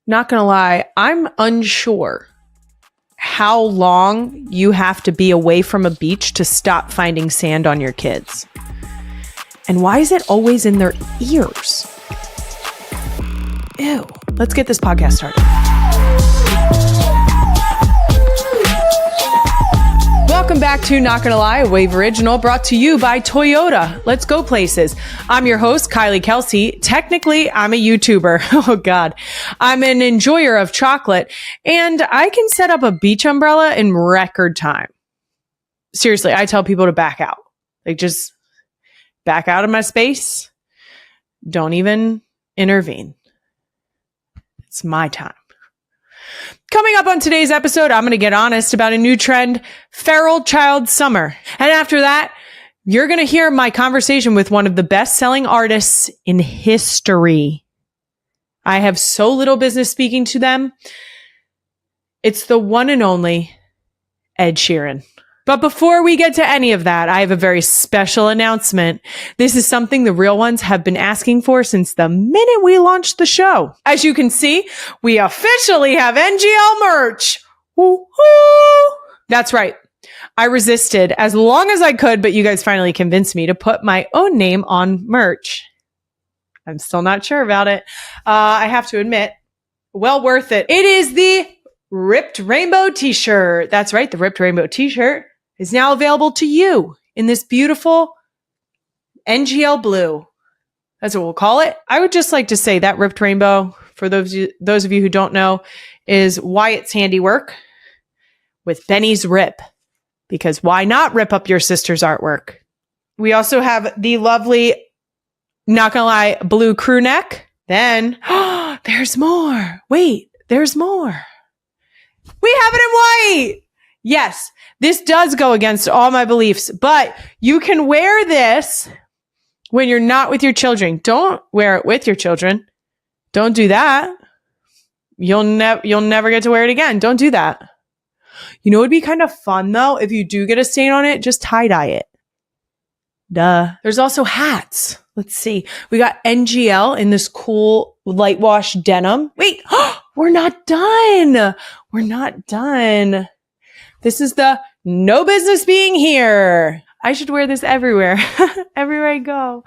not going to lie, I'm unsure how long you have to be away from a beach to stop finding sand on your kids. And why is it always in their ears? Ew. Let's get this podcast started. Welcome back to Not Gonna Lie, a Wave original brought to you by Toyota. Let's go places. I'm your host, Kylie, Kelce. Technically, I'm a YouTuber. Oh God. I'm an enjoyer of chocolate and I can set up a beach umbrella in record time. Seriously, I tell people to back out. Like just back out of my space. Don't even intervene. It's my time. Coming up on today's episode, I'm going to get honest about a new trend, feral child summer. And after that, you're going to hear my conversation with one of the best-selling artists in history. I have so little business speaking to them. It's the one and only Ed Sheeran. But before we get to any of that, I have a very special announcement. This is something the real ones have been asking for since the minute we launched the show. As you can see, we officially have NGL merch. Woo-hoo! That's right. I resisted as long as I could, but you guys finally convinced me to put my own name on merch. I'm still not sure about it. I have to admit, well worth it. It is the Ripped Rainbow t-shirt. That's right. The Ripped Rainbow t-shirt is now available to you in this beautiful NGL blue. That's what we'll call it. I would just like to say that Ripped Rainbow, for those of you who don't know, is Wyatt's handiwork with Benny's Rip. Because why not rip up your sister's artwork? We also have the lovely, not gonna lie, blue crew neck. Then, there's more. Wait, there's more. We have it in white. Yes, this does go against all my beliefs, but you can wear this when you're not with your children. Don't wear it with your children. Don't do that. You'll never get to wear it again. Don't do that. You know, it'd be kind of fun though, if you do get a stain on it, just tie-dye it. Duh. There's also hats. Let's see. We got NGL in this cool light wash denim. Wait, we're not done. We're not done. This is the no business being here. I should wear this everywhere. Everywhere I go.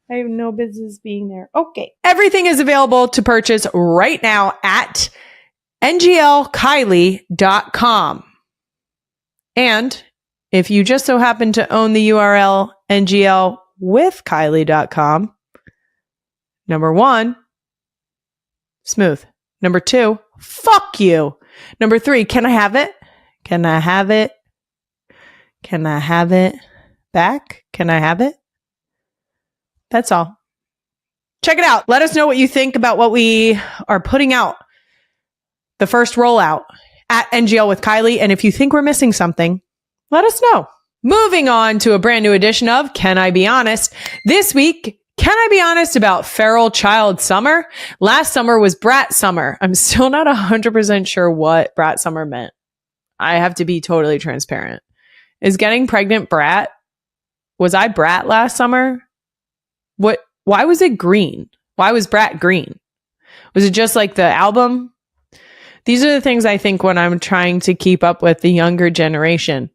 I have no business being there. Okay. Everything is available to purchase right now at nglkylie.com. And if you just so happen to own the URL nglwithkylie.com, number one, smooth. Number two, fuck you. Number three, can I have it? Can I have it? Can I have it back? Can I have it? That's all. Check it out. Let us know what you think about what we are putting out. The first rollout at NGL with Kylie. And if you think we're missing something, let us know. Moving on to a brand new edition of Can I Be Honest? This week, can I be honest about feral child summer? Last summer was brat summer. I'm still not 100% sure what brat summer meant. I have to be totally transparent. Is getting pregnant brat? Was I brat last summer? What? Why was it green? Why was brat green? Was it just like the album? These are the things I think when I'm trying to keep up with the younger generation.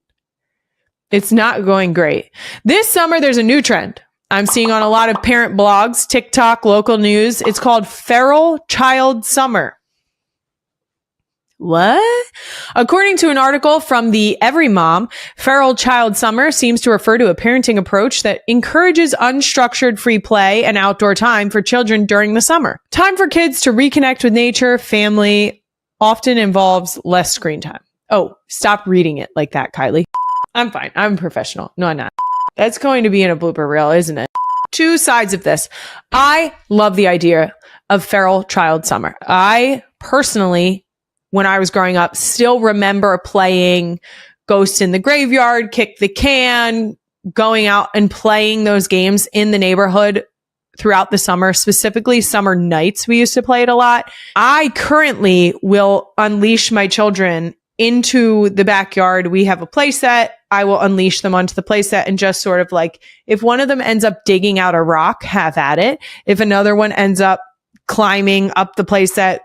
It's not going great. This summer, there's a new trend I'm seeing on a lot of parent blogs, TikTok, local news. It's called feral child summer. What? According to an article from the Every Mom, feral child summer seems to refer to a parenting approach that encourages unstructured free play and outdoor time for children during the summer. Time for kids to reconnect with nature, family, often involves less screen time. Oh, stop reading it like that, Kylie. I'm fine. I'm a professional. No, I'm not. That's going to be in a blooper reel, isn't it? Two sides of this. I love the idea of feral child summer. I personally, when I was growing up, still remember playing Ghost in the Graveyard, Kick the Can, going out and playing those games in the neighborhood throughout the summer, specifically summer nights. We used to play it a lot. I currently will unleash my children into the backyard. We have a play set. I will unleash them onto the play set and just sort of like, if one of them ends up digging out a rock, have at it. If another one ends up climbing up the play set,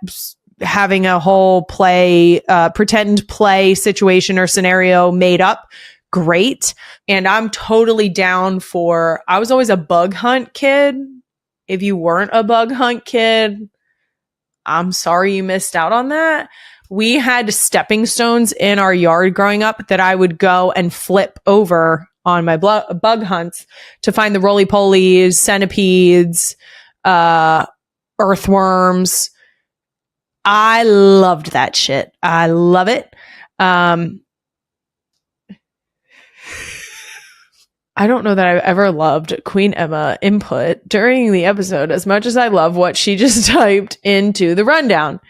having a whole pretend play situation or scenario made up, great. And I'm totally down for, I was always a bug hunt kid. If you weren't a bug hunt kid, I'm sorry you missed out on that. We had stepping stones in our yard growing up that I would go and flip over on my bug hunts to find the roly-polies, centipedes, earthworms. I loved that shit. I love it. I don't know that I've ever loved Queen Emma input during the episode as much as I love what she just typed into the rundown.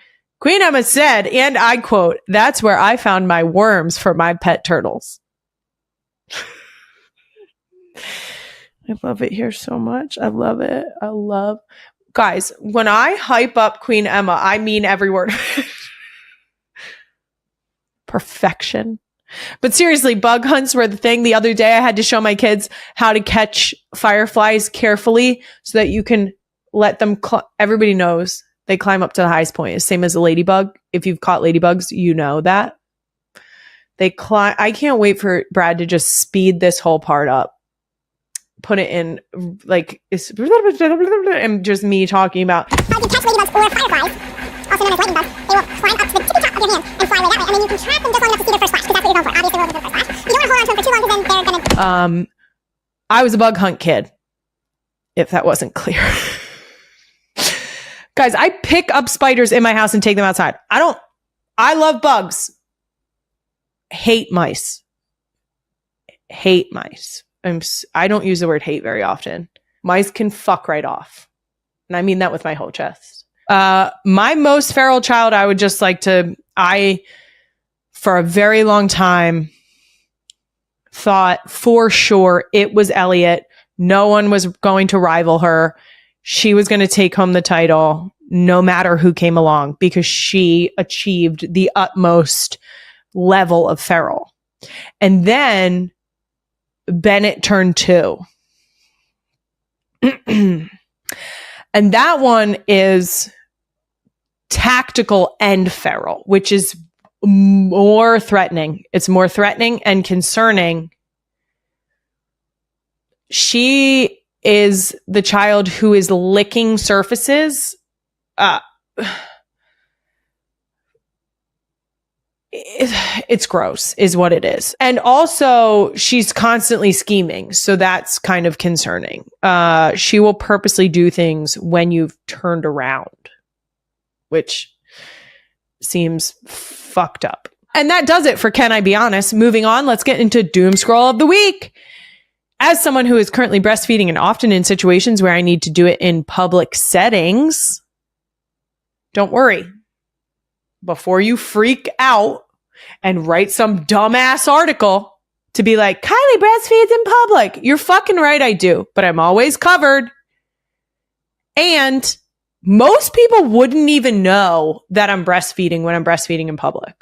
Queen Emma said, and I quote, "That's where I found my worms for my pet turtles." I love it here so much. I love it. Guys, when I hype up Queen Emma, I mean every word. Perfection. But seriously, bug hunts were the thing. The other day I had to show my kids how to catch fireflies carefully so that you can let them, everybody knows they climb up to the highest point. It's same as a ladybug. If you've caught ladybugs, you know that. They climb. I can't wait for Brad to just speed this whole part up. Put it in like, it's and just me talking about. You can catch ladybugs or fireflies, also known as lightning bugs. They will climb up to the tippy top of your hand and fly away that way. And then you can trap them just long enough to see their first flash, because that's what you're going for. Obviously, we're looking for the first flash. You don't want to hold on to them for too long, because then they're going to... I was a bug hunt kid, if that wasn't clear. Guys, I pick up spiders in my house and take them outside. I love bugs. Hate mice. I don't use the word hate very often. Mice can fuck right off. And I mean that with my whole chest. My most feral child, I would just like to, for a very long time, thought for sure it was Elliot. No one was going to rival her. She was going to take home the title no matter who came along, because she achieved the utmost level of feral. And then Bennett turned 2. And that one is tactical and feral, which is more threatening. It's more threatening and concerning. She is the child who is licking surfaces. It's gross is what it is. And also she's constantly scheming. So that's kind of concerning. She will purposely do things when you've turned around, which seems fucked up. And that does it for Can I Be Honest? Moving on, let's get into Doom Scroll of the Week. As someone who is currently breastfeeding and often in situations where I need to do it in public settings, don't worry. Before you freak out and write some dumbass article to be like, Kylie breastfeeds in public. You're fucking right, I do. But I'm always covered. And most people wouldn't even know that I'm breastfeeding when I'm breastfeeding in public.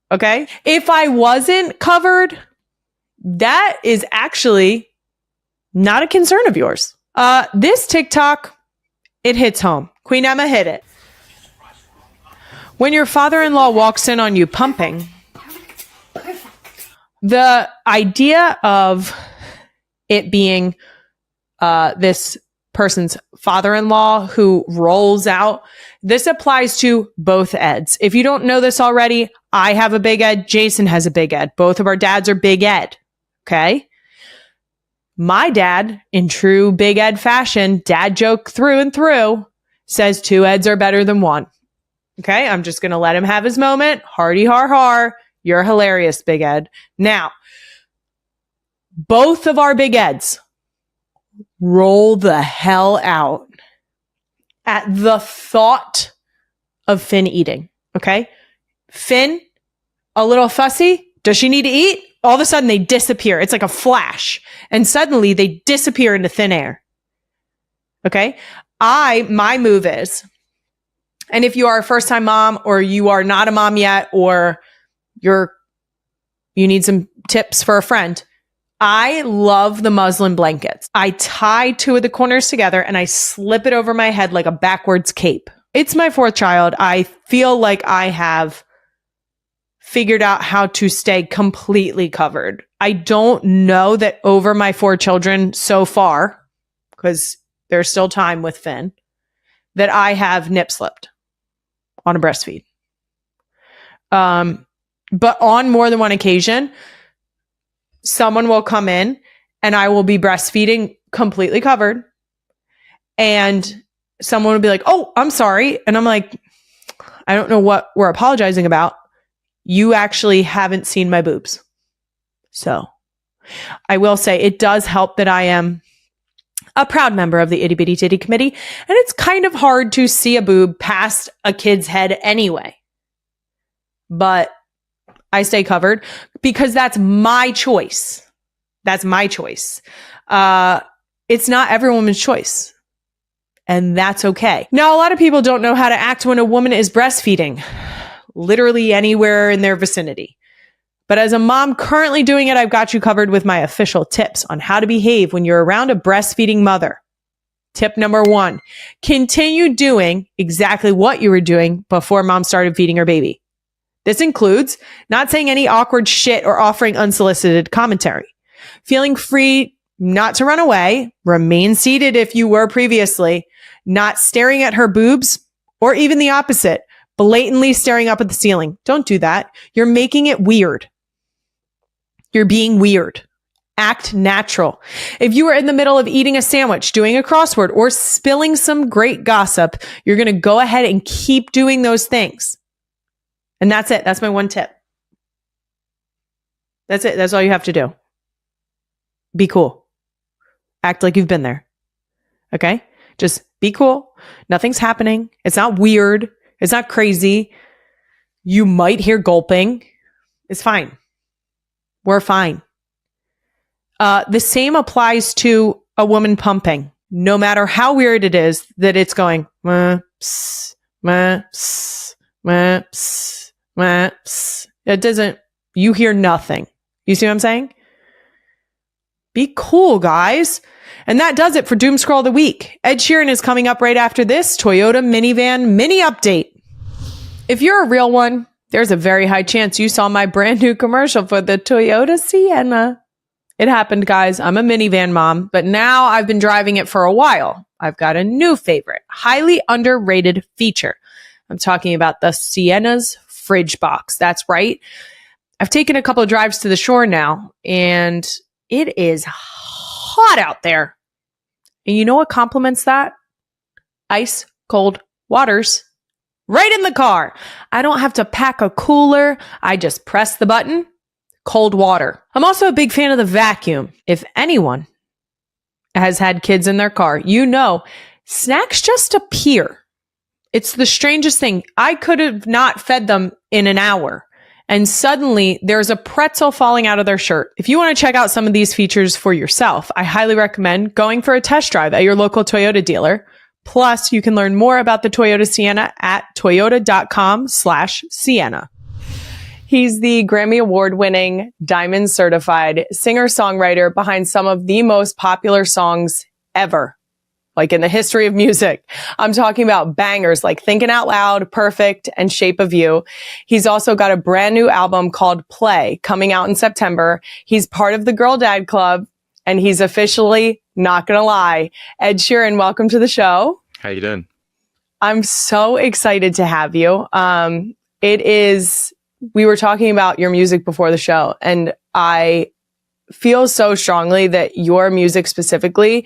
Okay? If I wasn't covered, that is actually not a concern of yours. This TikTok, it hits home. Queen Emma hit it. When your father-in-law walks in on you pumping, the idea of it being this person's father-in-law who rolls out, this applies to both Eds. If you don't know this already, I have a big Ed. Jason has a big Ed. Both of our dads are big Ed. Okay? My dad, in true big Ed fashion, dad joke through and through, says 2 Eds are better than 1. Okay, I'm just going to let him have his moment. Hardy har har. You're hilarious, Big Ed. Now, both of our Big Eds roll the hell out at the thought of Finn eating. Okay? Finn, a little fussy. Does she need to eat? All of a sudden, they disappear. It's like a flash. And suddenly, they disappear into thin air. Okay? My move is... And if you are a first-time mom, or you are not a mom yet, or you need some tips for a friend, I love the muslin blankets. I tie 2 of the corners together and I slip it over my head like a backwards cape. It's my fourth child. I feel like I have figured out how to stay completely covered. I don't know that over my 4 children so far, because there's still time with Finn, that I have nip slipped on a breastfeed. But on more than one occasion, someone will come in and I will be breastfeeding completely covered. And someone will be like, "Oh, I'm sorry." And I'm like, "I don't know what we're apologizing about. You actually haven't seen my boobs." So I will say it does help that I am a proud member of the Itty Bitty Titty Committee. And it's kind of hard to see a boob past a kid's head anyway. But I stay covered because that's my choice. That's my choice. It's not every woman's choice. And that's okay. Now, a lot of people don't know how to act when a woman is breastfeeding, literally anywhere in their vicinity. But as a mom currently doing it, I've got you covered with my official tips on how to behave when you're around a breastfeeding mother. Tip number 1, continue doing exactly what you were doing before mom started feeding her baby. This includes not saying any awkward shit or offering unsolicited commentary. Feeling free not to run away, remain seated if you were previously, not staring at her boobs, or even the opposite, blatantly staring up at the ceiling. Don't do that. You're making it weird. You're being weird. Act natural. If you are in the middle of eating a sandwich, doing a crossword, or spilling some great gossip, you're going to go ahead and keep doing those things. And that's it. That's my one tip. That's it. That's all you have to do. Be cool. Act like you've been there. Okay? Just be cool. Nothing's happening. It's not weird. It's not crazy. You might hear gulping. It's fine. We're fine. The same applies to a woman pumping. No matter how weird it is that it's going, meh, pss, meh, pss, meh, pss, meh, pss. It doesn't, you hear nothing. You see what I'm saying? Be cool, guys. And that does it for Doom Scroll of the Week. Ed Sheeran is coming up right after this Toyota minivan mini update. If you're a real one, there's a very high chance you saw my brand new commercial for the Toyota Sienna. It happened, guys. I'm a minivan mom, but now I've been driving it for a while. I've got a new favorite, highly underrated feature. I'm talking about the Sienna's fridge box. That's right. I've taken a couple of drives to the shore now, and it is hot out there. And you know what complements that? Ice cold waters right in the car. I don't have to pack a cooler. I just press the button. Cold water. I'm also a big fan of the vacuum. If anyone has had kids in their car, you know, snacks just appear. It's the strangest thing. I could have not fed them in an hour, and suddenly there's a pretzel falling out of their shirt. If you want to check out some of these features for yourself, I highly recommend going for a test drive at your local Toyota dealer. Plus, you can learn more about the Toyota Sienna at toyota.com/Sienna. He's the Grammy Award-winning, Diamond certified singer-songwriter behind some of the most popular songs ever, like in the history of music. I'm talking about bangers like Thinking Out Loud, Perfect, and Shape of You. He's also got a brand new album called Play coming out in September. He's part of the Girl Dad Club, and he's officially not gonna lie. Ed Sheeran, welcome to the show. How you doing? I'm so excited to have you. We were talking about your music before the show, and I feel so strongly that your music specifically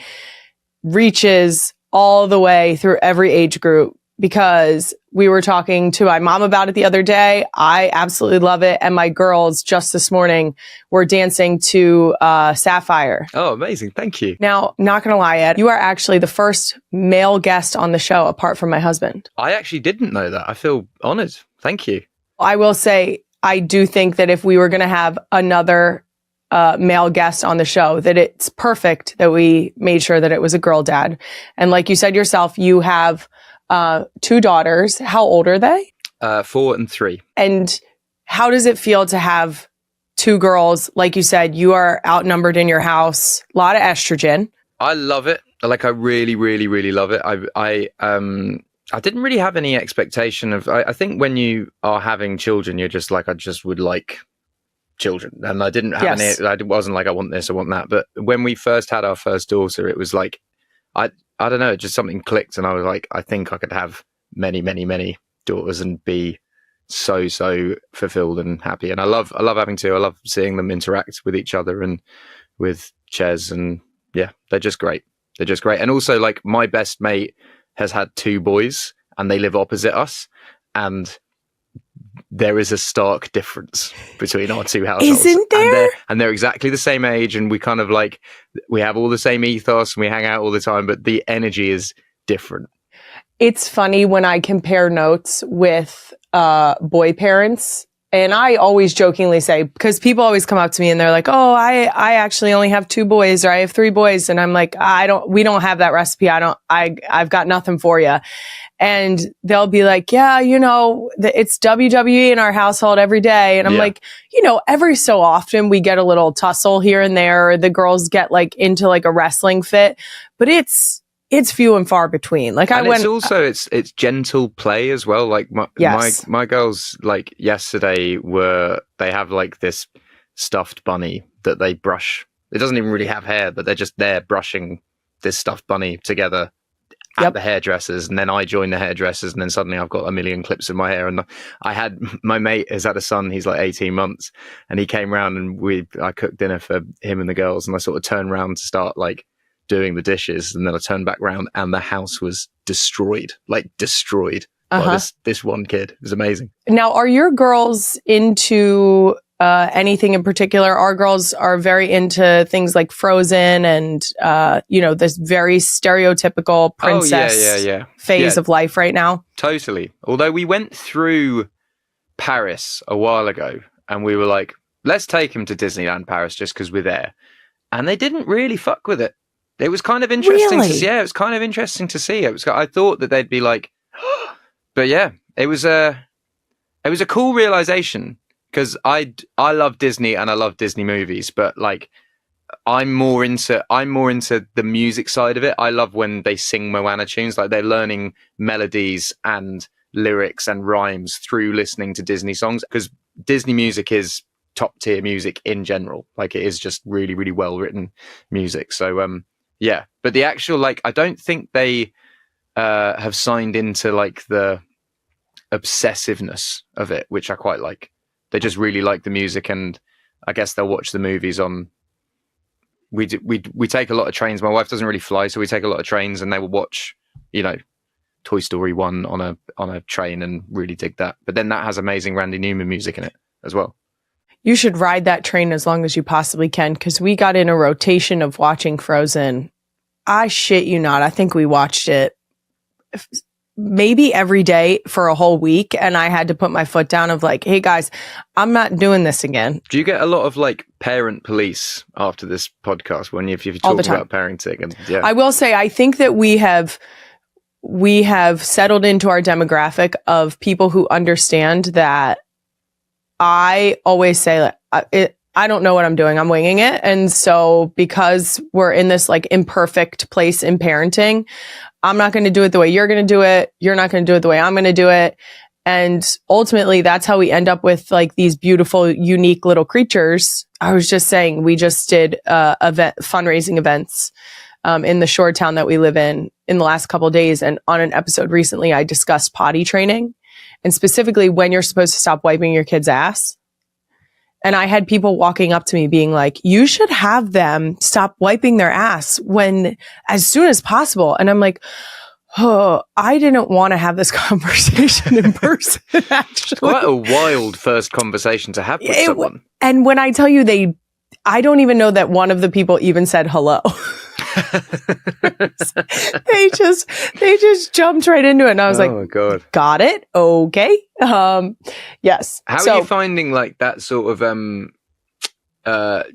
reaches all the way through every age group, because we were talking to my mom about it the other day. I absolutely love it. And my girls just this morning were dancing to Sapphire. Oh, amazing. Thank you. Now, not going to lie, Ed, you are actually the first male guest on the show apart from my husband. I actually didn't know that. I feel honored. Thank you. I will say, I do think that if we were going to have another male guest on the show, that it's perfect that we made sure that it was a girl dad. And like you said yourself, you have 2 daughters. How old are they? 4 and 3. And how does it feel to have 2 girls? Like you said, you are outnumbered in your house, a lot of estrogen. I love it. Like, I really, really, really love it. I I didn't really have any expectation of. I think when you are having children, you're just like, I just would like children, and I didn't have Yes. any. I wasn't like, I want this, I want that. But when we first had our first daughter, it was like, I don't know, just something clicked, and I was like, I think I could have many, many, many daughters and be so fulfilled and happy. And I love having two. I love seeing them interact with each other and with Ches, and yeah, they're just great. They're just great. And also, like, my best mate has had two boys, and they live opposite us, and there is a stark difference between our two households. Isn't there? And they're exactly the same age, and we kind of like, we have all the same ethos and we hang out all the time, but the energy is different. It's funny when I compare notes with boy parents. And I always jokingly say, because people always come up to me and they're like, oh, I actually only have two boys, or I have three boys. And I'm like, we don't have that recipe. I've got nothing for you. And they'll be like, yeah, it's WWE in our household every day. And I'm like, every so often we get a little tussle here and there, or the girls get like into like a wrestling fit, but it's few and far between. Like, it's gentle play as well. Like my girls, like yesterday, they have like this stuffed bunny that they brush. It doesn't even really have hair, but they're just there brushing this stuffed bunny together at the hairdressers, and then I join the hairdressers, and then suddenly I've got a million clips in my hair. And my mate has had a son, he's like 18 months, and he came round and I cooked dinner for him and the girls, and I sort of turned around to start like doing the dishes, and then I turned back round and the house was destroyed by this one kid. It was amazing. Now, are your girls into anything in particular? Our girls are very into things like Frozen and this very stereotypical princess phase of life right now. Totally. Although we went through Paris a while ago, and we were like, let's take him to Disneyland Paris just because we're there, and they didn't really fuck with it. It was kind of interesting to see. Yeah, it was kind of interesting to see. I thought that they'd be like, but yeah, it was a cool realization, because I love Disney and I love Disney movies, but like I'm more into the music side of it. I love when they sing Moana tunes, like they're learning melodies and lyrics and rhymes through listening to Disney songs, because Disney music is top tier music in general. Like, it is just really, really well written music. So yeah, but the actual, like, I don't think they have signed into like the obsessiveness of it, which I quite like. They just really like the music, and I guess they'll watch the movies on. We take a lot of trains. My wife doesn't really fly, so we take a lot of trains, and they will watch, Toy Story 1 on a train and really dig that. But then that has amazing Randy Newman music in it as well. You should ride that train as long as you possibly can, because we got in a rotation of watching Frozen. I shit you not. I think we watched it maybe every day for a whole week, and I had to put my foot down of like, hey guys, I'm not doing this again. Do you get a lot of like parent police after this podcast if you talk about parenting? And yeah, I will say, I think that we have settled into our demographic of people who understand that. I always say I don't know what I'm doing. I'm winging it. And so because we're in this like imperfect place in parenting, I'm not going to do it the way you're going to do it. You're not going to do it the way I'm going to do it. And ultimately, that's how we end up with like these beautiful, unique little creatures. I was just saying, we just did fundraising events in the shore town that we live in the last couple of days. And on an episode recently, I discussed potty training, and specifically when you're supposed to stop wiping your kid's ass. And I had people walking up to me being like, you should have them stop wiping their ass as soon as possible. And I'm like, oh, I didn't want to have this conversation in person, actually. It's quite a wild first conversation to have with someone. And when I tell you I don't even know that one of the people even said hello. They just jumped right into it, and I was oh my God. Got it, okay. Yes. How are you finding like that sort of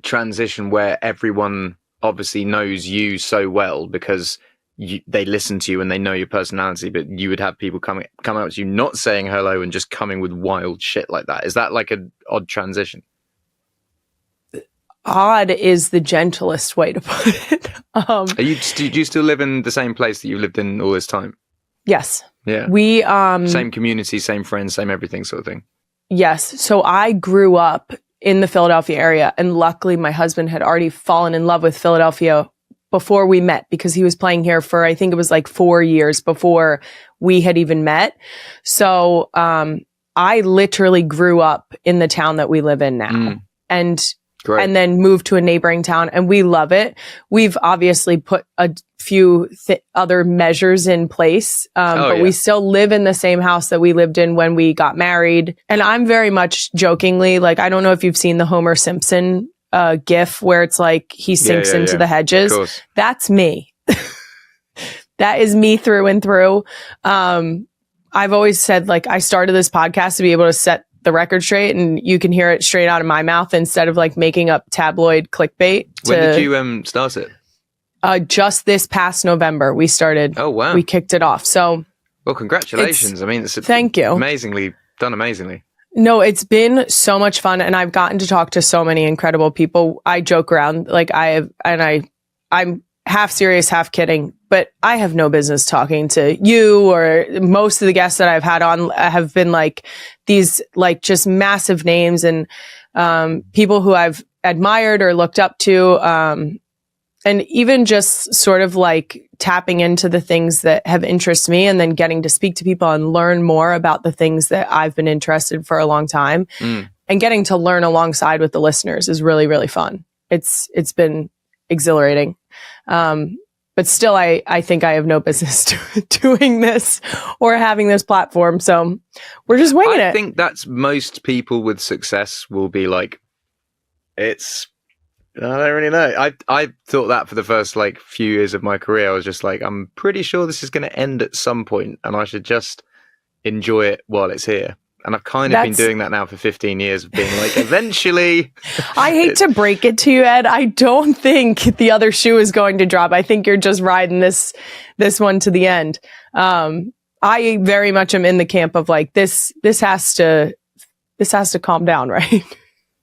transition where everyone obviously knows you so well because they listen to you and they know your personality, but you would have people come up to you not saying hello and just coming with wild shit like that? Is that like an odd transition? Odd is the gentlest way to put it. Do you still live in the same place that you've lived in all this time? Yes. Yeah. We Same community, same friends, same everything sort of thing. yes. So I grew up in the Philadelphia area, and luckily my husband had already fallen in love with Philadelphia before we met, because he was playing here for, I think it was like 4 years before we had even met. So I literally grew up in the town that we live in now. And Great. and then moved to a neighboring town, and we love it. We've obviously put a few other measures in place, but we still live in the same house that we lived in when we got married. And I'm very much jokingly, like, I don't know if you've seen the Homer Simpson gif where it's like he sinks into the hedges. That's me. That is me through and through. I've always said, like, I started this podcast to be able to set the record straight, and you can hear it straight out of my mouth instead of like making up tabloid clickbait. When did you start it? Just this past November we started. Oh wow. We kicked it off. So well, congratulations. I mean, it's thank you. Amazingly done. No, it's been so much fun, and I've gotten to talk to so many incredible people. I joke around, like I'm half serious, half kidding, but I have no business talking to you, or most of the guests that I've had on have been like these, like, just massive names, and people who I've admired or looked up to. And even just sort of like tapping into the things that have interested me, and then getting to speak to people and learn more about the things that I've been interested for a long time, and getting to learn alongside with the listeners is really, really fun. It's been exhilarating. But still, I think I have no business doing this or having this platform. So we're just winging it. I think that's most people with success will be like, I don't really know. I thought that for the first like few years of my career. I was just like, I'm pretty sure this is going to end at some point, and I should just enjoy it while it's here. And I've kind of been doing that now for 15 years, of being like, eventually. I hate to break it to you, Ed. I don't think the other shoe is going to drop. I think you're just riding this one to the end. I very much am in the camp of like, this has to calm down, right?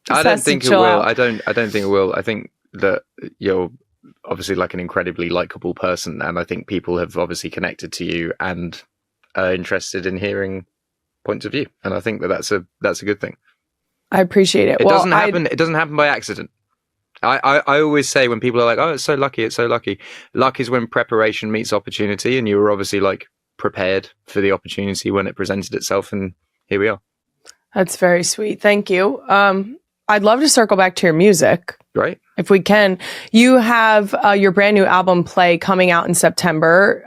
I don't think it will. I don't think it will. I think that you're obviously like an incredibly likable person, and I think people have obviously connected to you and are interested in hearing points of view, and I think that's a good thing. I appreciate it. It doesn't happen. It doesn't happen by accident. I always say, when people are like, "Oh, it's so lucky," luck is when preparation meets opportunity, and you were obviously like prepared for the opportunity when it presented itself, and here we are. That's very sweet. Thank you. I'd love to circle back to your music. Right. If we can. You have your brand new album, Play, coming out in September.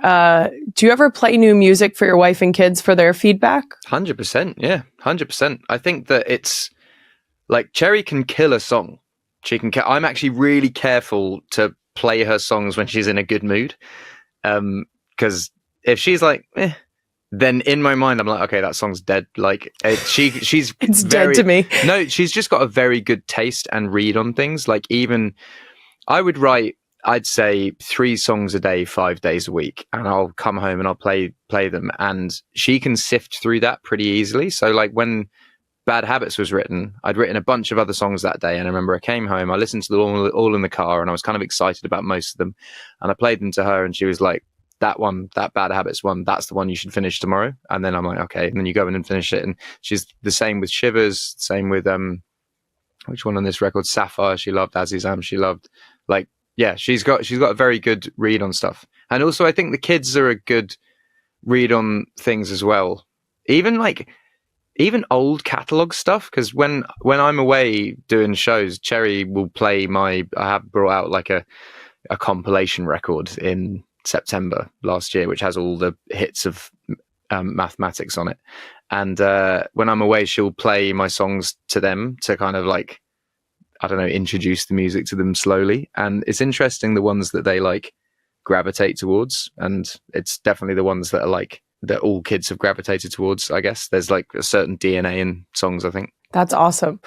Do you ever play new music for your wife and kids for their feedback? 100%. Yeah, 100%. I think that it's like Cherry can kill a song. I'm actually really careful to play her songs when she's in a good mood. Because if she's like, then in my mind, I'm like, okay, that song's dead. Like she's it's dead to me. No, she's just got a very good taste and read on things. Like, even I would write, I'd say 3 songs a day, 5 days a week, and I'll come home and I'll play them, and she can sift through that pretty easily. So like when Bad Habits was written, I'd written a bunch of other songs that day, and I remember I came home, I listened to them all in the car, and I was kind of excited about most of them, and I played them to her, and she was like, that Bad Habits one, that's the one you should finish tomorrow. And then I'm like, okay. And then you go in and finish it. And she's the same with Shivers, same with which one on this record? Sapphire, she loved. Azizam, she loved. Like, yeah, she's got a very good read on stuff. And also I think the kids are a good read on things as well. Even old catalog stuff, because when I'm away doing shows, Cherry will play I have brought out like a compilation record in September last year, which has all the hits of mathematics on it, and when I'm away, she'll play my songs to them to kind of like, I don't know, introduce the music to them slowly. And it's interesting, the ones that they like gravitate towards, and it's definitely the ones that are like that all kids have gravitated towards. I guess there's like a certain DNA in songs, I think. That's awesome.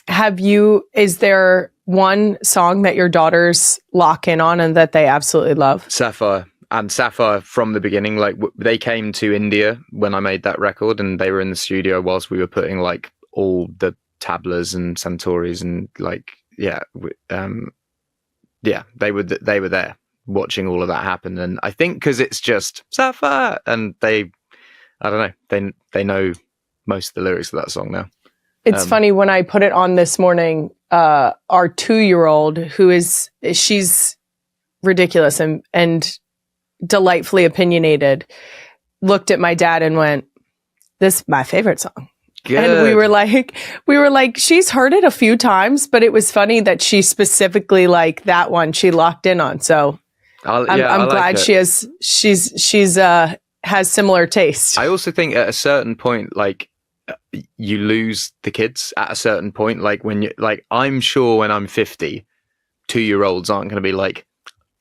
Is there one song that your daughters lock in on and that they absolutely love? Sapphire. And Sapphire from the beginning, like they came to India when I made that record, and they were in the studio whilst we were putting like all the tablas and Santauris and like, they were there. watching all of that happen. And I think because it's just Sapphire, and I don't know, they know most of the lyrics of that song now. It's funny, when I put it on this morning, our 2-year-old, she's ridiculous and delightfully opinionated, looked at my dad and went, "This is my favorite song." Good. And we were like, she's heard it a few times, but it was funny that she specifically, like, that one she locked in on. So I'm glad she's has similar taste. I also think at a certain point, like, you lose the kids at a certain point. Like, when you, like, I'm sure when I'm 50, 2-year-olds aren't going to be like,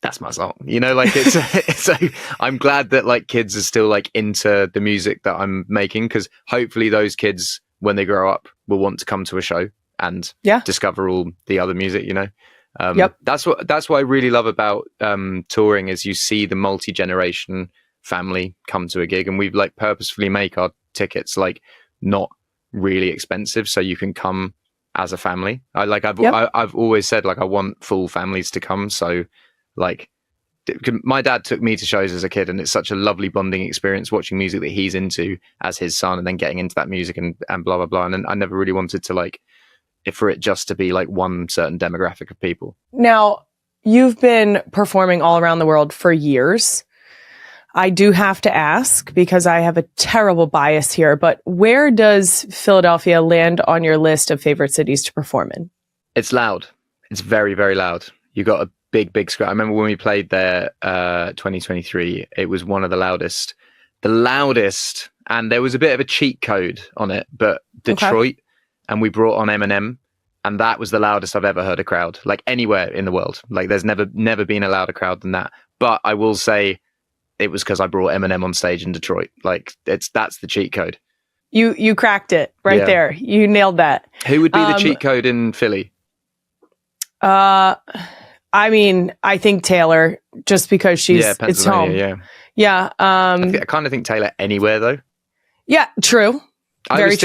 "That's my song," you know, like it's so I'm glad that like kids are still like into the music that I'm making, because hopefully those kids, when they grow up, will want to come to a show and discover all the other music, you know. That's what I really love about touring, is you see the multi-generation family come to a gig, and we've like purposefully make our tickets like not really expensive, so you can come as a family. I've always said, like, I want full families to come. So like, my dad took me to shows as a kid, and it's such a lovely bonding experience watching music that he's into as his son, and then getting into that music and blah blah blah. And then I never really wanted to like for it just to be like one certain demographic of people. Now, you've been performing all around the world for years. I do have to ask, because I have a terrible bias here, but where does Philadelphia land on your list of favorite cities to perform in? It's loud. It's very, very loud. You got a big screen. I remember when we played there 2023, it was one of the loudest, and there was a bit of a cheat code on it, but Detroit, and we brought on Eminem, and that was the loudest I've ever heard a crowd, like anywhere in the world. Like, there's never been a louder crowd than that. But I will say it was because I brought Eminem on stage in Detroit. Like, that's the cheat code. You cracked it right there. You nailed that. Who would be the cheat code in Philly? I mean, I think Taylor, just because it's home. Yeah. I kind of think Taylor anywhere though. Yeah, true. I was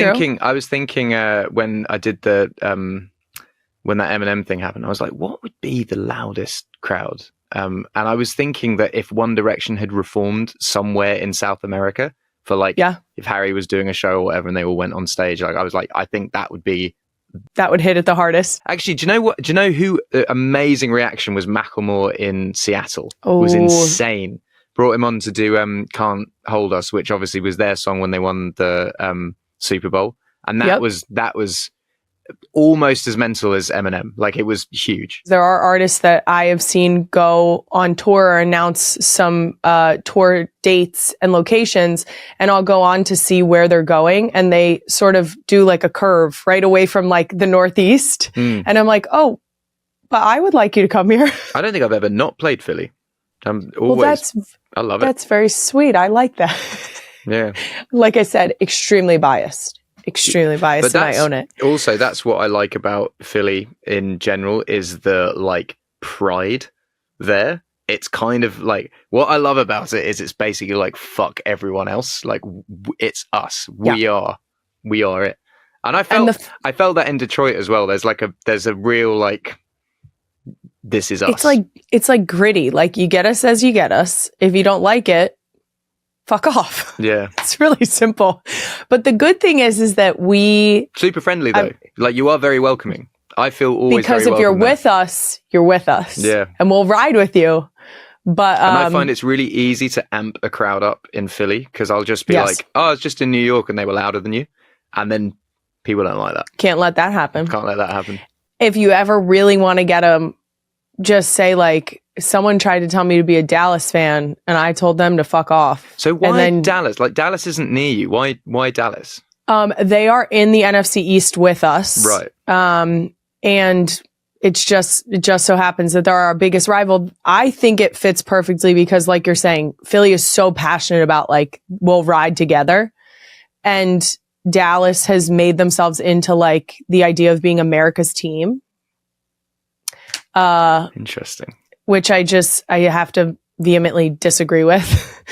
thinking when I did when that Eminem thing happened, I was like, what would be the loudest crowd? And I was thinking that if One Direction had reformed somewhere in South America for like, if Harry was doing a show or whatever and they all went on stage, like I was like, I think that would hit it the hardest. Actually, do you know what? Do you know who amazing reaction was? Macklemore in Seattle. It was insane. Brought him on to do "Can't Hold Us," which obviously was their song when they won the Super Bowl, and that was almost as mental as Eminem. Like, it was huge. There are artists that I have seen go on tour or announce some tour dates and locations, and I'll go on to see where they're going, and they sort of do like a curve right away from like the Northeast. And I'm like, oh, but I would like you to come here. I don't think I've ever not played Philly. I'm always, I love it. That's very sweet. I like that. Yeah. Like I said, extremely biased, and I own it. Also, that's what I like about Philly in general, is the like pride there. It's kind of like, what I love about it is it's basically like, fuck everyone else. Like, it's us. We are it. And I felt that in Detroit as well. There's a real like, this is us. It's like gritty. Like, you get us as you get us. If you don't like it, fuck off. Yeah. It's really simple. But the good thing is that we... Super friendly, though. Like, you are very welcoming. I feel always very welcome. Because if you're with us, you're with us. Yeah. And we'll ride with you. But and I find it's really easy to amp a crowd up in Philly, because I'll just be like, oh, I was just in New York and they were louder than you. And then people don't like that. Can't let that happen. Can't let that happen. If you ever really want to get them, just say like, someone tried to tell me to be a Dallas fan and I told them to fuck off. So why Dallas? Like, Dallas isn't near you. Why Dallas? They are in the NFC East with us. Right. And it just so happens that they're our biggest rival. I think it fits perfectly because, like you're saying, Philly is so passionate about like, we'll ride together. And Dallas has made themselves into like the idea of being America's team. Interesting. Which I have to vehemently disagree with.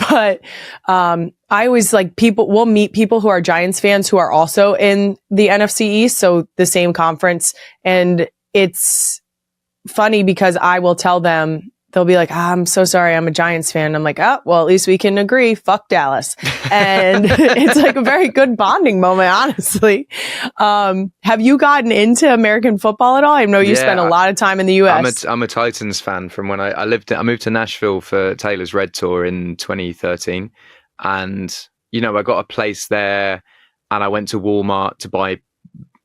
But I always like, we'll meet people who are Giants fans who are also in the NFC East, so the same conference. And it's funny because I will tell them, they'll be like, I'm so sorry, I'm a Giants fan. I'm like, oh, well, at least we can agree. Fuck Dallas. And it's like a very good bonding moment, honestly. Have you gotten into American football at all? I know you spent a lot of time in the US. I'm a Titans fan from when I moved to Nashville for Taylor's Red Tour in 2013. And, you know, I got a place there and I went to Walmart to buy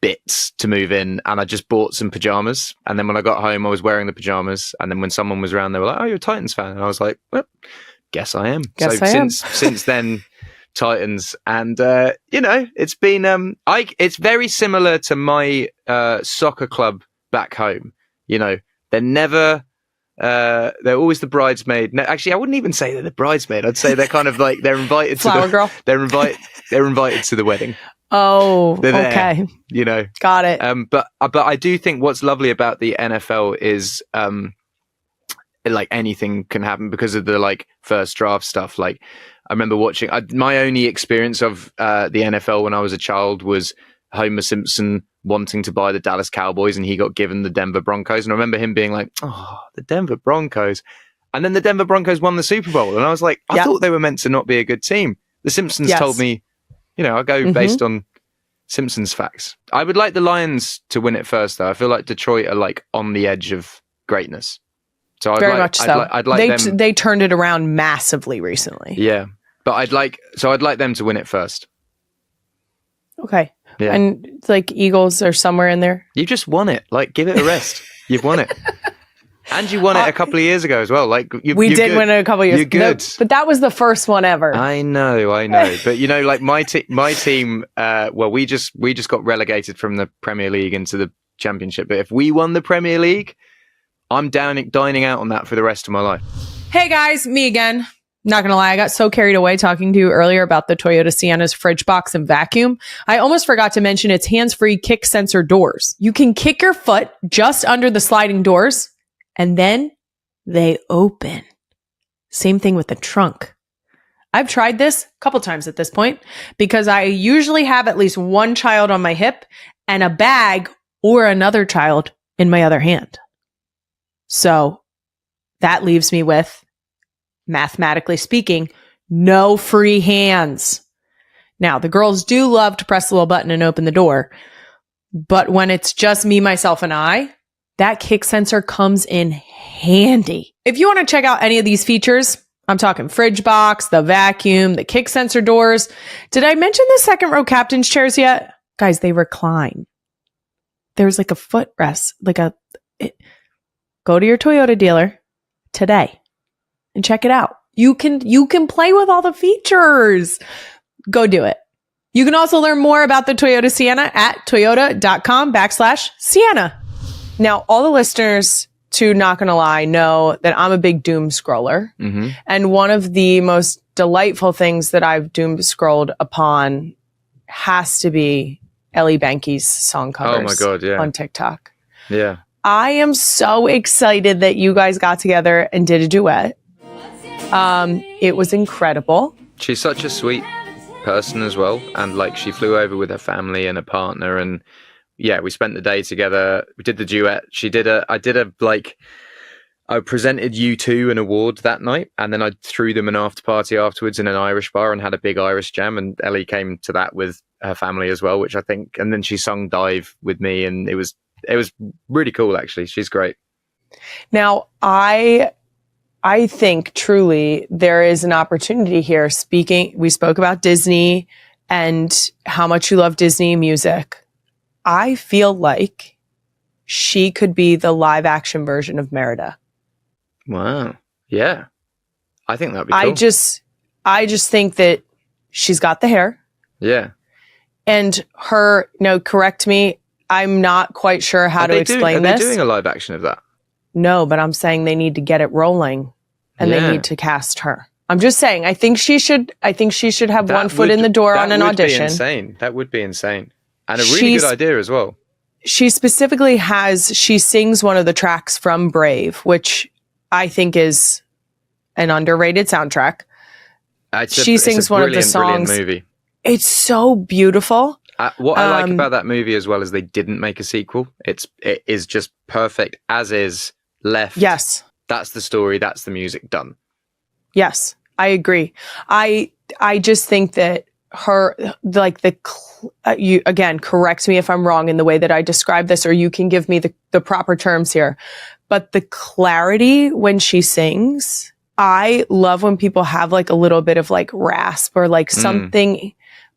bits to move in, and I just bought some pajamas, and then when I got home I was wearing the pajamas, and then when someone was around they were like, oh, you're a Titans fan, and I was like, well, guess I am. Since then, Titans. And you know, it's been it's very similar to my soccer club back home. You know, they're always the bridesmaid. No, actually, I wouldn't even say they're the bridesmaid. I'd say they're kind of like they're invited Flower to girl. They're invited to the wedding. Oh, They're there, okay. You know, got it. But I do think what's lovely about the NFL is like anything can happen because of the like first draft stuff. Like I remember watching my only experience of the NFL when I was a child was Homer Simpson wanting to buy the Dallas Cowboys, and he got given the Denver Broncos. And I remember him being like, oh, the Denver Broncos. And then the Denver Broncos won the Super Bowl. And I was like, I thought they were meant to not be a good team. The Simpsons told me, you know, I go based on Simpsons facts. I would like the Lions to win it first, though. I feel like Detroit are like on the edge of greatness. So I'd like them. They turned it around massively recently. Yeah, but I'd like them to win it first. Okay. Yeah. And it's like Eagles are somewhere in there. You just won it. Like, give it a rest. You've won it. And you won it a couple of years ago as well. Like we did win it a couple of years. You're good, but that was the first one ever. I know. But you know, like my team. Well, we just got relegated from the Premier League into the Championship. But if we won the Premier League, I'm dining out on that for the rest of my life. Hey guys, me again. Not gonna lie, I got so carried away talking to you earlier about the Toyota Sienna's fridge box and vacuum. I almost forgot to mention its hands-free kick sensor doors. You can kick your foot just under the sliding doors, and then they open. Same thing with the trunk. I've tried this a couple times at this point because I usually have at least one child on my hip and a bag or another child in my other hand. So that leaves me with, mathematically speaking, no free hands. Now, the girls do love to press the little button and open the door, but when it's just me, myself, and I, that kick sensor comes in handy. If you want to check out any of these features, I'm talking fridge box, the vacuum, the kick sensor doors. Did I mention the second row captain's chairs yet? Guys, they recline. There's like a footrest, go to your Toyota dealer today and check it out. You can play with all the features. Go do it. You can also learn more about the Toyota Sienna at toyota.com/Sienna. Now, all the listeners to Not Gonna Lie know that I'm a big doom scroller. Mm-hmm. And one of the most delightful things that I've doom scrolled upon has to be Ellie Benke's song covers. Oh my God, yeah. On TikTok. Yeah. I am so excited that you guys got together and did a duet. It was incredible. She's such a sweet person as well. And like she flew over with her family and a partner, and yeah, we spent the day together. We did the duet. I presented U2 an award that night, and then I threw them an after party afterwards in an Irish bar and had a big Irish jam, and Ellie came to that with her family as well, which I think, and then she sung Dive with me, and it was really cool, actually. She's great. Now, I think truly there is an opportunity here. We spoke about Disney and how much you love Disney music. I feel like she could be the live action version of Merida. Wow. Yeah. I think that'd be cool. I just think that she's got the hair. Yeah. And her, no, correct me, I'm not quite sure how to explain this. Are they doing a live action of that? No, but I'm saying they need to get it rolling and they need to cast her. I'm just saying, I think she should have one foot in the door on an audition. That would be insane. And a really good idea as well. She specifically she sings one of the tracks from Brave, which I think is an underrated soundtrack. She sings one of the songs. Brilliant movie. It's so beautiful. What I like about that movie as well is they didn't make a sequel. It is just perfect as is left. Yes. That's the story. That's the music done. Yes, I agree. I just think that her, like you again, correct me if I'm wrong in the way that I describe this, or you can give me the proper terms here. But the clarity when she sings, I love when people have like a little bit of like rasp or like something,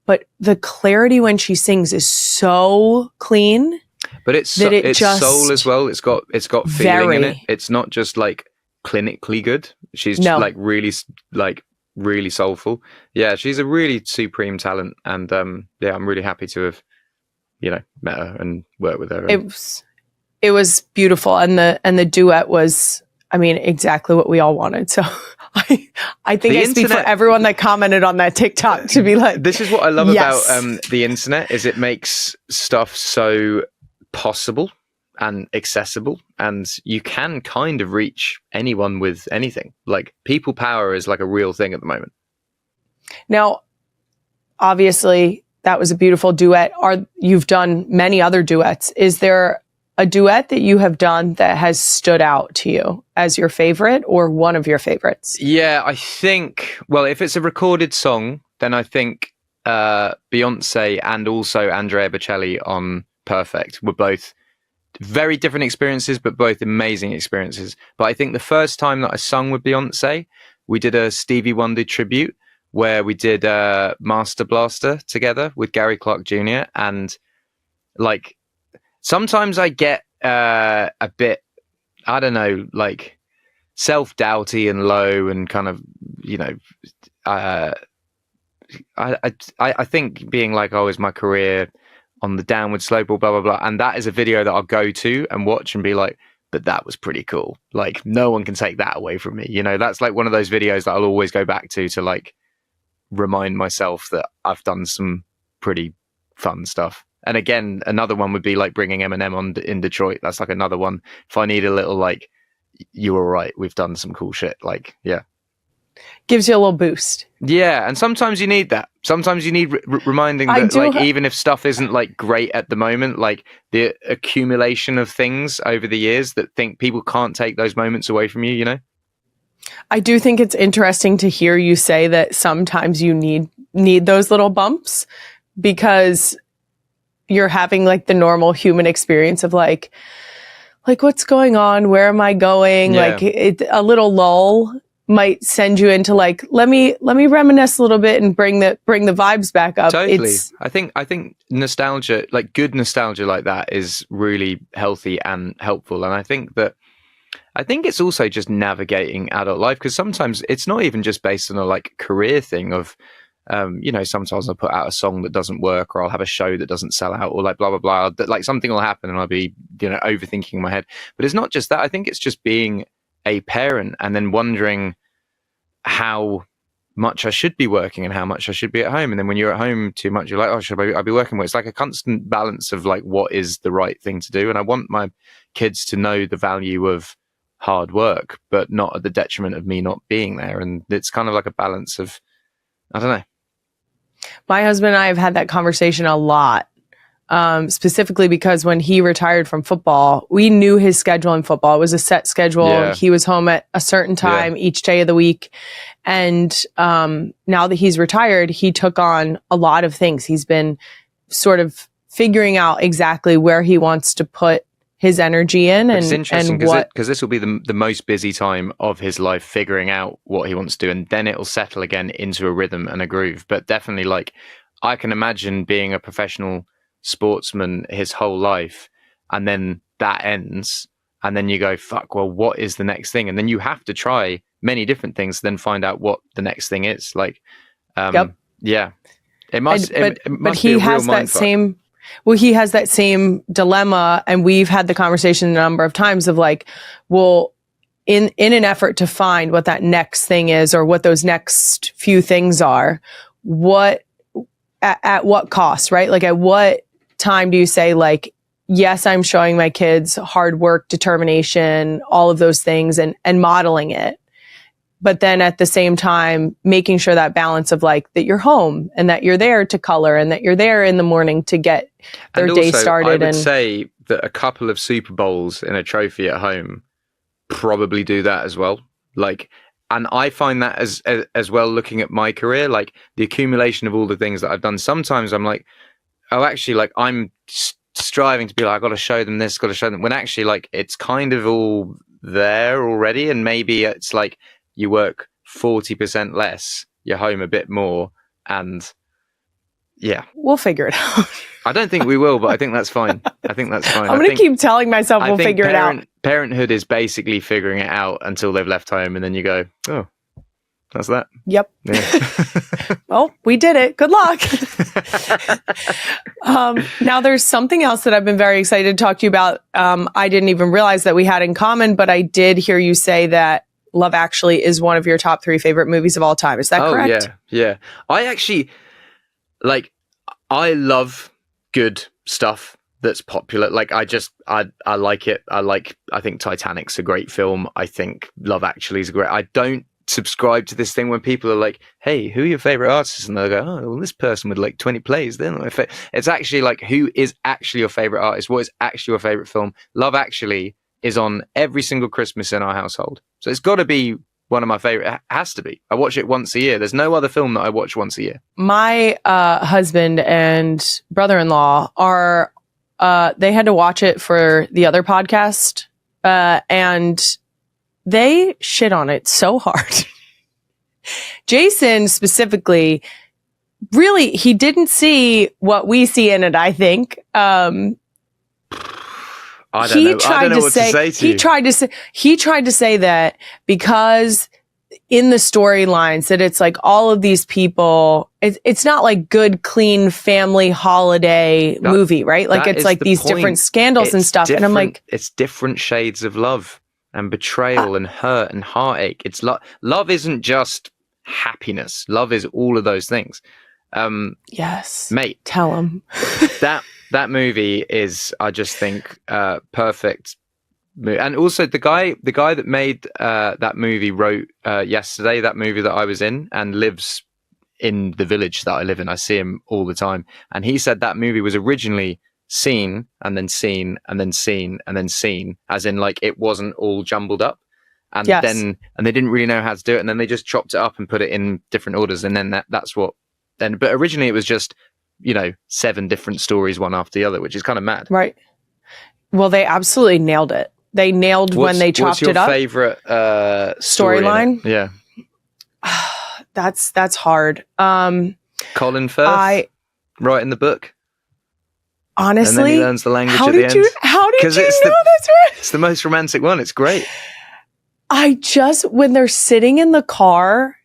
but the clarity when she sings is so clean. But it's just soul as well. It's got feeling in it. It's not just like clinically good. She's like really soulful. Yeah, she's a really supreme talent, and I'm really happy to have met her and worked with her. It was beautiful, and the duet was, I mean, exactly what we all wanted. So I think I speak for everyone that commented on that TikTok to be like, this is what I love about the internet, is it makes stuff so possible and accessible, and you can kind of reach anyone with anything. Like, people power is like a real thing at the moment. Now, obviously, that was a beautiful duet. You've done many other duets. Is there a duet that you have done that has stood out to you as your favorite or one of your favorites? Yeah, I think, well, if it's a recorded song, then I think Beyoncé and also Andrea Bocelli on Perfect were both very different experiences, but both amazing experiences. But I think the first time that I sung with Beyoncé, we did a Stevie Wonder tribute where we did Master Blaster together with Gary Clark Jr. And like, sometimes I get a bit, I don't know, like self-doubty and low and kind of, I think being like, oh, is my career on the downward slope or blah, blah, blah. And that is a video that I'll go to and watch and be like, but that was pretty cool. Like, no one can take that away from me. That's like one of those videos that I'll always go back to like remind myself that I've done some pretty fun stuff. And again, another one would be like bringing Eminem on in Detroit. That's like another one. If I need a little like, you were right, we've done some cool shit. Like, yeah. Gives you a little boost. Yeah, and sometimes you need that. Sometimes you need reminding that, like, even if stuff isn't like great at the moment, like the accumulation of things over the years that think people can't take those moments away from you, I do think it's interesting to hear you say that sometimes you need those little bumps, because you're having like the normal human experience of like what's going on? Where am I going? Yeah. Like a little lull might send you into like, let me reminisce a little bit and bring the vibes back up. Totally. I think nostalgia, like good nostalgia like that, is really healthy and helpful. And I think it's also just navigating adult life, because sometimes it's not even just based on a like career thing of, sometimes I'll put out a song that doesn't work, or I'll have a show that doesn't sell out, or like blah, blah, blah, that like something will happen and I'll be, overthinking in my head. But it's not just that. I think it's just being a parent and then wondering how much I should be working and how much I should be at home. And then when you're at home too much, you're like, oh, should I be working more? It's like a constant balance of like, what is the right thing to do? And I want my kids to know the value of hard work, but not at the detriment of me not being there. And it's kind of like a balance of, I don't know. My husband and I have had that conversation a lot. Specifically because when he retired from football, we knew his schedule in football. It was a set schedule. Yeah. He was home at a certain time each day of the week. And now that he's retired, he took on a lot of things. He's been sort of figuring out exactly where he wants to put his energy in. And it's interesting because this will be the most busy time of his life, figuring out what he wants to do. And then it'll settle again into a rhythm and a groove. But definitely, like, I can imagine being a professional sportsman his whole life, and then that ends, and then you go, fuck, well, what is the next thing? And then you have to try many different things, then find out what the next thing is. Like, yeah, it must be a real mindfuck. He has that same dilemma, and we've had the conversation a number of times of like, well, in an effort to find what that next thing is, or what those next few things are, at what cost, right? Like, at what time do you say, like, yes, I'm showing my kids hard work, determination, all of those things, and modeling it. But then at the same time, making sure that balance of like that you're home and that you're there to color and that you're there in the morning to get their day started. I would say that a couple of Super Bowls in a trophy at home probably do that as well. Like, and I find that as well, looking at my career, like the accumulation of all the things that I've done. Sometimes I'm like, oh, actually, like I'm striving to be like, I got to show them this, got to show them, when actually like it's kind of all there already. And maybe it's like you work 40% less, you're home a bit more, and yeah, we'll figure it out. I don't think we will, but I think that's fine. I think that's fine. I'm going to keep telling myself we'll figure it out. Parenthood is basically figuring it out until they've left home, and then you go, oh, that's that. Yep. Yeah. Well, we did it. Good luck. Now, there's something else that I've been very excited to talk to you about. I didn't even realize that we had in common, but I did hear you say that Love Actually is one of your top 3 favorite movies of all time. Is that correct? Yeah. I actually, like, I love good stuff that's popular. Like, I like it. I think Titanic's a great film. I think Love Actually is great. I don't subscribe to this thing when people are like, hey, who are your favorite artists? And they'll go, oh, well, this person with like 20 plays. Then it's actually like, who is actually your favorite artist? What is actually your favorite film? Love Actually is on every single Christmas in our household. So it's got to be one of my favorite. It has to be. I watch it once a year. There's no other film that I watch once a year. My husband and brother-in-law are, they had to watch it for the other podcast, and they shit on it so hard. Jason specifically, really, he didn't see what we see in it, I think. I don't know what to say to you. He tried to say that because in the storylines that it's like all of these people, it's not like good, clean family holiday movie, right? Like it's like these different scandals and stuff. And I'm like, it's different shades of love and betrayal and hurt and heartache. It's love isn't just happiness. Love is all of those things. Yes, mate, tell him that movie is, I just think, perfect. And also the guy that made that movie wrote Yesterday, that movie that I was in, and lives in the village that I live in. I see him all the time, and he said that movie was originally seen and then seen and then seen and then seen, as in like it wasn't all jumbled up, and yes. then they didn't really know how to do it, and then they just chopped it up and put it in different orders, and then that's what then. But originally it was just 7 different stories, one after the other, which is kind of mad, right? Well, they absolutely nailed it. They nailed when they chopped it up. What's your favorite storyline? Yeah, that's hard. Colin Firth writing the book. Honestly, and then he learns the language at the end. How did you know that's right? It's the most romantic one. It's great. When they're sitting in the car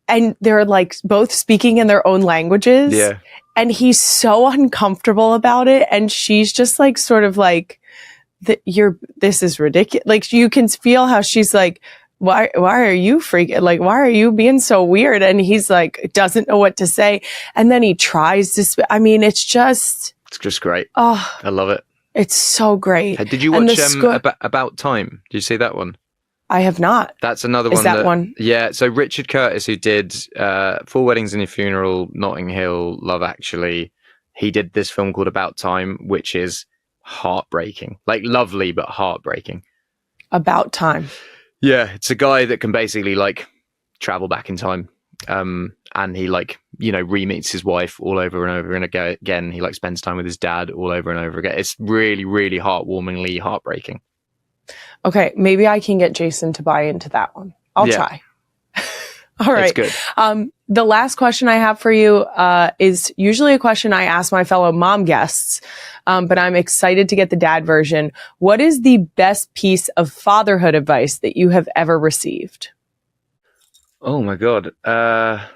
and they're like both speaking in their own languages. Yeah. And he's so uncomfortable about it. And she's just like, sort of like, this is ridiculous. Like you can feel how she's like, why are you freaking? Like, why are you being so weird? And he's like, doesn't know what to say. And then he tries to, it's just great. Oh, I love it. It's so great. Hey, did you watch About Time? Did you see that one? I have not. That's another one. Is that one? Yeah. So Richard Curtis, who did Four Weddings and a Funeral, Notting Hill, Love Actually, he did this film called About Time, which is heartbreaking. Like lovely, but heartbreaking. About Time. Yeah. It's a guy that can basically like travel back in time. And he re-meets his wife all over and over and again. He spends time with his dad all over and over again. It's really, really heartwarmingly heartbreaking. Okay, maybe I can get Jason to buy into that one. I'll try. All right. It's good. The last question I have for you is usually a question I ask my fellow mom guests, but I'm excited to get the dad version. What is the best piece of fatherhood advice that you have ever received? Oh my God. I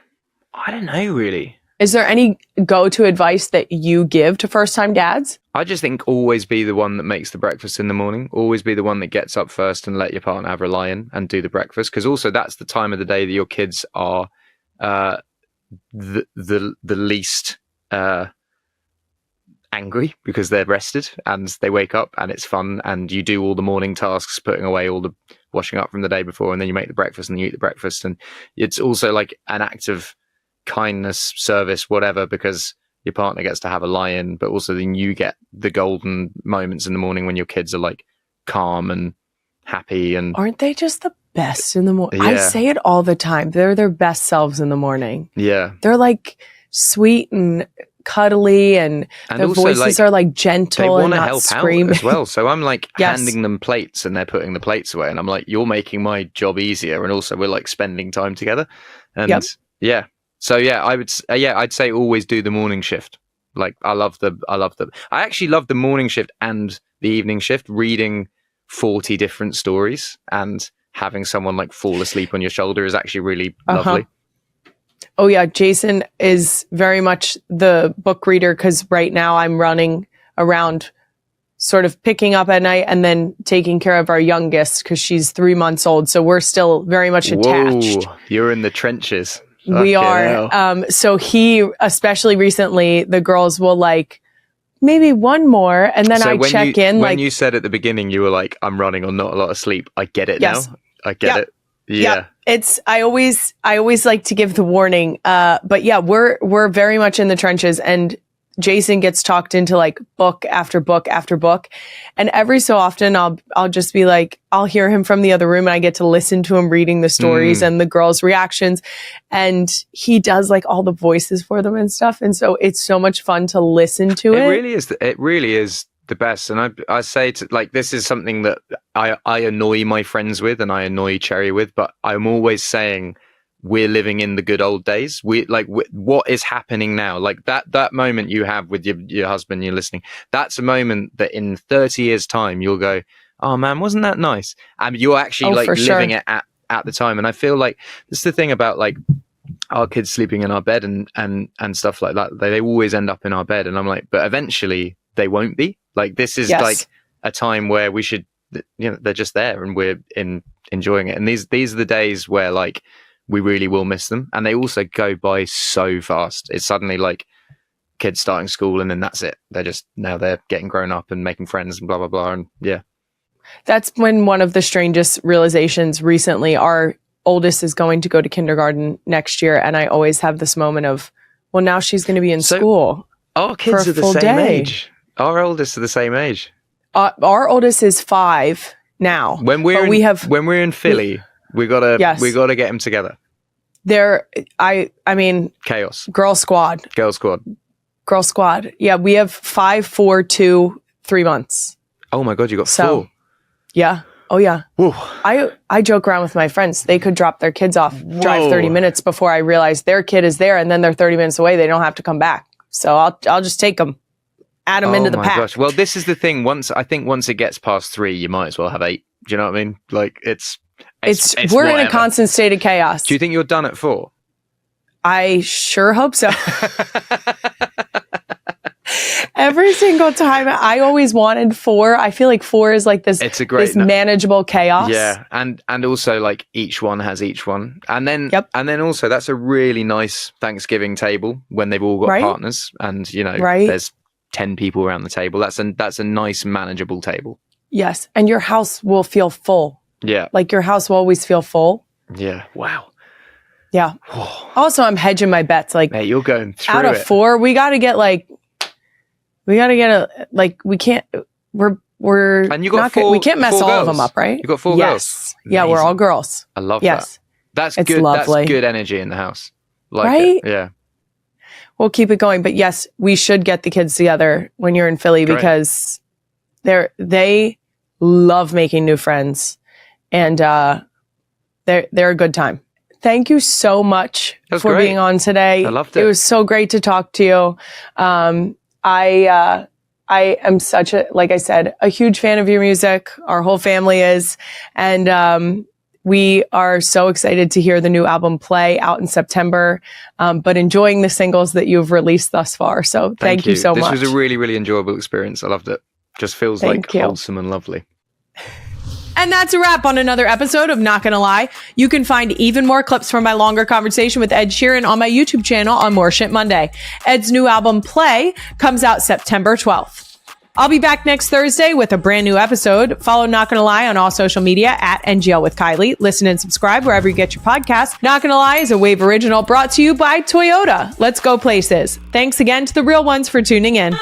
don't know, really. Is there any go-to advice that you give to first-time dads? I just think always be the one that makes the breakfast in the morning. Always be the one that gets up first and let your partner have a lie-in and do the breakfast. Because also that's the time of the day that your kids are the least angry, because they're rested and they wake up and it's fun and you do all the morning tasks, putting away all the washing up from the day before, and then you make the breakfast and you eat the breakfast. And it's also like an act of kindness, service, whatever, because your partner gets to have a lie-in, but also then you get the golden moments in the morning when your kids are like calm and happy. And aren't they just the best in the morning? I Yeah. say it all the time. They're their best selves in the morning. yeah. They're like sweet and cuddly, and And their also, voices like, are like They gentle and want to not help out screaming. as well. So I'm like Yes. handing them plates and they're putting the plates away. And I'm like, you're making my job easier. And also we're like spending time together. And Yep. yeah. So yeah, I'd say always do the morning shift. Like I actually love the morning shift and the evening shift, reading 40 different stories and having someone like fall asleep on your shoulder is actually really lovely. Oh yeah, Jason is very much the book reader, because right now I'm running around sort of picking up at night and then taking care of our youngest because she's 3 months old. So we're still very much attached. Whoa, you're in the trenches. We Fucking are. hell. So he, especially recently, the girls will like, maybe one more. And then So I when check you, in when like, you said at the beginning, you were like, I'm running on not a lot of sleep. I get it Yes. now. I get Yep. it. Yeah. Yep. I always like to give the warning. But yeah, we're very much in the trenches, and Jason gets talked into like book after book after book. And every so often I'll just be like, I'll hear him from the other room and I get to listen to him reading the stories and the girls' reactions. And he does like all the voices for them and stuff. And so it's so much fun to listen to it. It really is the best. And I say to like, this is something that I annoy my friends with and I annoy Cherry with, but I'm always saying, we're living in the good old days. What is happening now? Like that moment you have with your husband, you're listening. That's a moment that in 30 years time, you'll go, oh man, wasn't that nice? And you're actually like living it at the time. And I feel like this is the thing about like our kids sleeping in our bed and stuff like that. They always end up in our bed. And I'm like, but eventually they won't be. Like this is like a time where we should, they're just there and we're enjoying it. And these are the days where like, we really will miss them. And they also go by so fast. It's suddenly like kids starting school and then that's it. Now they're getting grown up and making friends and blah, blah, blah. And yeah. That's when one of the strangest realizations recently, our oldest is going to go to kindergarten next year. And I always have this moment of, well, now she's going to be in school. Our kids are the same age. Our oldest are the same age. Our oldest is 5 now. When we're in Philly, we gotta get them together. I mean, chaos. Girl squad. Yeah, we have 5, 4, 2, 3 months. Oh my god, you got 4. Yeah. Oh yeah. Whoa. I joke around with my friends. They could drop their kids off, drive 30 minutes before I realize their kid is there, and then they're 30 minutes away. They don't have to come back. So I'll just take them, add them into the pack. Gosh. Well, this is the thing. Once it gets past 3, you might as well have 8. Do you know what I mean? Like it's we're in a constant state of chaos. Do you think you're done at 4? I sure hope so. Every single time, I always wanted 4. I feel like 4 is like this. It's a great, this manageable chaos. Yeah, and also like each one has each one, and then also that's a really nice Thanksgiving table when they've all got partners, and there's 10 people around the table. That's a nice manageable table. Yes, and your house will feel full. Yeah. Like your house will always feel full. Yeah. Wow. Yeah. Also, I'm hedging my bets. Like, hey, you're going through out of 4, we can't, and you got 4, we can't mess all of them up, right? You got 4 girls. Yeah, we're all girls. I love that. That's it's good. Lovely. That's good energy in the house. Right? It. Yeah. We'll keep it going. But yes, we should get the kids together when you're in Philly because they love making new friends. And they're a good time. Thank you so much for being on today. I loved it. It was so great to talk to you. I am such like I said, a huge fan of your music. Our whole family is. And we are so excited to hear the new album Play out in September, but enjoying the singles that you've released thus far. So thank you so much. This was a really, really enjoyable experience. I loved it. Just feels like wholesome and lovely. And that's a wrap on another episode of Not Gonna Lie. You can find even more clips from my longer conversation with Ed Sheeran on my YouTube channel on More Shit Monday. Ed's new album, Play, comes out September 12th. I'll be back next Thursday with a brand new episode. Follow Not Gonna Lie on all social media at NGL with Kylie. Listen and subscribe wherever you get your podcasts. Not Gonna Lie is a Wave original brought to you by Toyota. Let's go places. Thanks again to the real ones for tuning in.